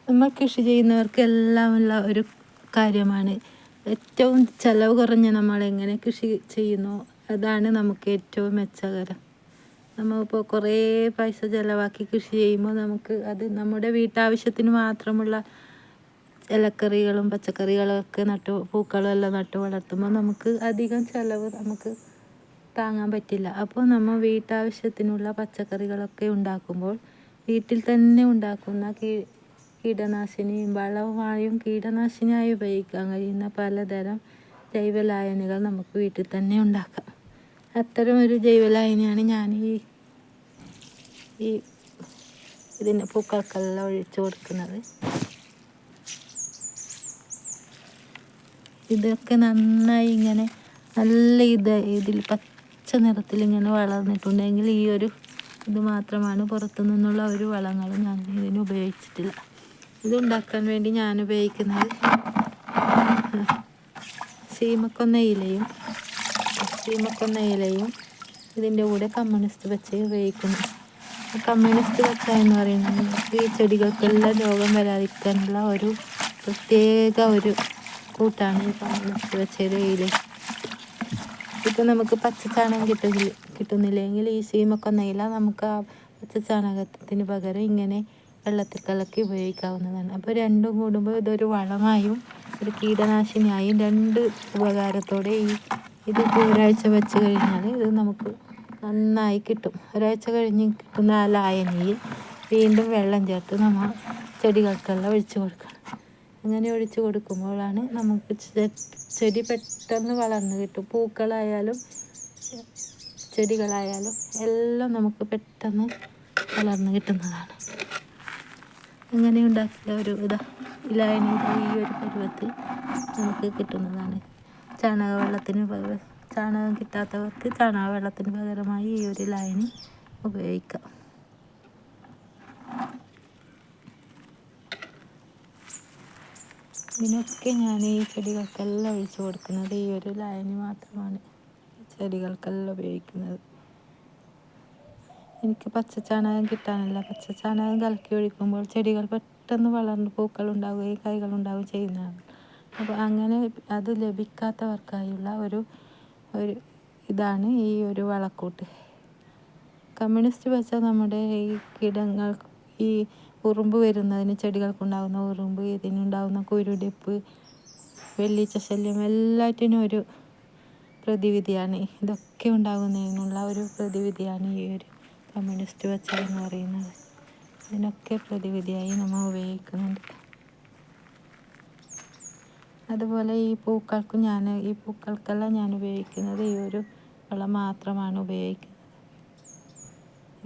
നമ്മൾ കൃഷി ചെയ്യുന്നവർക്ക് എല്ലാമുള്ള ഒരു കാര്യമാണ്. ഏറ്റവും ചിലവ് കുറഞ്ഞ നമ്മളെങ്ങനെ കൃഷി ചെയ്യുന്നു അതാണ് നമുക്ക് ഏറ്റവും മെച്ചകരം. നമ്മളിപ്പോൾ കുറേ പൈസ ചിലവാക്കി കൃഷി ചെയ്യുമ്പോൾ നമുക്ക് അത് നമ്മുടെ വീട്ടാവശ്യത്തിന് മാത്രമുള്ള ഇലക്കറികളും പച്ചക്കറികളൊക്കെ പൂക്കളെല്ലാം നട്ടു വളർത്തുമ്പോൾ നമുക്ക് അധികം ചിലവ് നമുക്ക് താങ്ങാൻ പറ്റില്ല. അപ്പോൾ നമ്മൾ വീട്ടാവശ്യത്തിനുള്ള പച്ചക്കറികളൊക്കെ ഉണ്ടാക്കുമ്പോൾ വീട്ടിൽ തന്നെ ഉണ്ടാക്കുന്ന കീടനാശിനിയും വളമായും കീടനാശിനിയായി ഉപയോഗിക്കാൻ കഴിയുന്ന പലതരം ജൈവലായനികൾ നമുക്ക് വീട്ടിൽ തന്നെ ഉണ്ടാക്കാം. അത്തരം ഒരു ജൈവലായനിയാണ് ഞാൻ ഈ ഇതിന് പൂക്കൾക്കെല്ലാം ഒഴിച്ചു കൊടുക്കുന്നത്. ഇതൊക്കെ നന്നായി ഇങ്ങനെ നല്ല ഇതിൽ പച്ച നിറത്തിൽ ഇങ്ങനെ വളർന്നിട്ടുണ്ടെങ്കിൽ ഈ ഒരു ഇത് മാത്രമാണ്. പുറത്തു നിന്നുള്ള ഒരു വളങ്ങളും ഞാൻ ഇതിന് ഉപയോഗിച്ചിട്ടില്ല. ഇതുണ്ടാക്കാൻ വേണ്ടി ഞാൻ ഉപയോഗിക്കുന്നത് സീമക്കൊന്ന ഇലയും ഇതിൻ്റെ കൂടെ കമ്മ്യൂണിസ്റ്റ് പച്ചയും ഉപയോഗിക്കുന്നു. കമ്മ്യൂണിസ്റ്റ് പച്ച എന്ന് പറയുന്നത് ഈ ചെടികൾക്കെല്ലാം രോഗം വരാതിരിക്കാനുള്ള ഒരു പ്രത്യേക ഒരു കൂട്ടാണ് ഈ കമ്മ്യൂണിസ്റ്റ് പച്ചയുടെ ഇല. ഇപ്പം നമുക്ക് പച്ചച്ചാണകം കിട്ടുന്നില്ലെങ്കിൽ ഈ സീമക്കൊന്ന ഇല നമുക്ക് ആ പച്ചച്ചാണകത്തിന് പകരം ഇങ്ങനെ വെള്ളത്തിൽ കലക്കി ഉപയോഗിക്കാവുന്നതാണ്. അപ്പോൾ രണ്ടും കൂടുമ്പോൾ ഇതൊരു വളമായും ഒരു കീടനാശിനിയായും രണ്ട് ഉപകാരത്തോടെ ഇത് ഒരാഴ്ച വെച്ച് കഴിഞ്ഞാൽ ഇത് നമുക്ക് നന്നായി കിട്ടും. ഒരാഴ്ച കഴിഞ്ഞ് കിട്ടുന്ന ആ ലായനിയിൽ വീണ്ടും വെള്ളം ചേർത്ത് നമ്മൾ ചെടികൾക്കെല്ലാം ഒഴിച്ചു കൊടുക്കണം. അങ്ങനെ ഒഴിച്ചു കൊടുക്കുമ്പോഴാണ് നമുക്ക് ചെടി പെട്ടെന്ന് വളർന്ന് കിട്ടും. പൂക്കളായാലും ചെടികളായാലും എല്ലാം നമുക്ക് പെട്ടെന്ന് വളർന്ന് കിട്ടുന്നതാണ്. അങ്ങനെ ഉണ്ടാക്കിയ ഒരു ലായനി ഈ ഒരു പരുവത്തിൽ നമുക്ക് കിട്ടുന്നതാണ്. ചാണകം കിട്ടാത്തവർക്ക് ചാണകവെള്ളത്തിന് പകരമായി ഈ ഒരു ലായനി ഉപയോഗിക്കാം. ഇതിനൊക്കെ ഞാൻ ഈ ചെടികൾക്കെല്ലാം ഒഴിച്ചു കൊടുക്കുന്നത് ഈ ഒരു ലായനി മാത്രമാണ്. ചെടികൾക്കെല്ലാം ഉപയോഗിക്കുന്നത്. എനിക്ക് പച്ചച്ചാണകം കിട്ടാനില്ല. പച്ചച്ചാണകം കലക്കി ഒഴിക്കുമ്പോൾ ചെടികൾ പെട്ടെന്ന് വളർന്ന് പൂക്കളുണ്ടാവുകയും കായ്കളുണ്ടാവുകയും ചെയ്യുന്നതാണ്. അപ്പോൾ അങ്ങനെ അത് ലഭിക്കാത്തവർക്കായുള്ള ഒരു ഇതാണ് ഈ ഒരു വളക്കൂട്ട്. കമ്മ്യൂണിസ്റ്റ് പച്ച നമ്മുടെ ഈ കീടങ്ങൾ ഈ ഉറുമ്പ് വരുന്നതിന് ചെടികൾക്കുണ്ടാകുന്ന ഉറുമ്പ്, ഇതിനുണ്ടാകുന്ന കുരുടിപ്പ്, വെള്ളീച്ച ശല്യം എല്ലാറ്റിനും ഒരു പ്രതിവിധിയാണ്. ഇതൊക്കെ ഉണ്ടാകുന്നതിനുള്ള ഒരു പ്രതിവിധിയാണ് ഈ ഒരു കമ്മ്യൂണിസ്റ്റ് പച്ച എന്ന് പറയുന്നത്. ഇതിനൊക്കെ പ്രതിവിധിയായി നമ്മൾ ഉപയോഗിക്കുന്നുണ്ട്. അതുപോലെ ഈ പൂക്കൾക്കെല്ലാം ഞാൻ ഉപയോഗിക്കുന്നത് ഈ ഒരു വളം മാത്രമാണ് ഉപയോഗിക്കുന്നത്.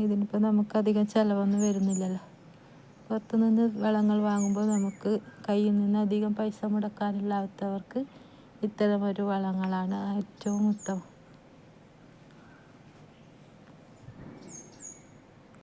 ഇതിനിപ്പോൾ നമുക്കധികം ചിലവൊന്നും വരുന്നില്ലല്ലോ. പുറത്തുനിന്ന് വളങ്ങൾ വാങ്ങുമ്പോൾ നമുക്ക് കയ്യിൽ നിന്ന് അധികം പൈസ മുടക്കാനില്ലാത്തവർക്ക് ഇത്തരം ഒരു വളങ്ങളാണ് ഏറ്റവും ഉത്തമം.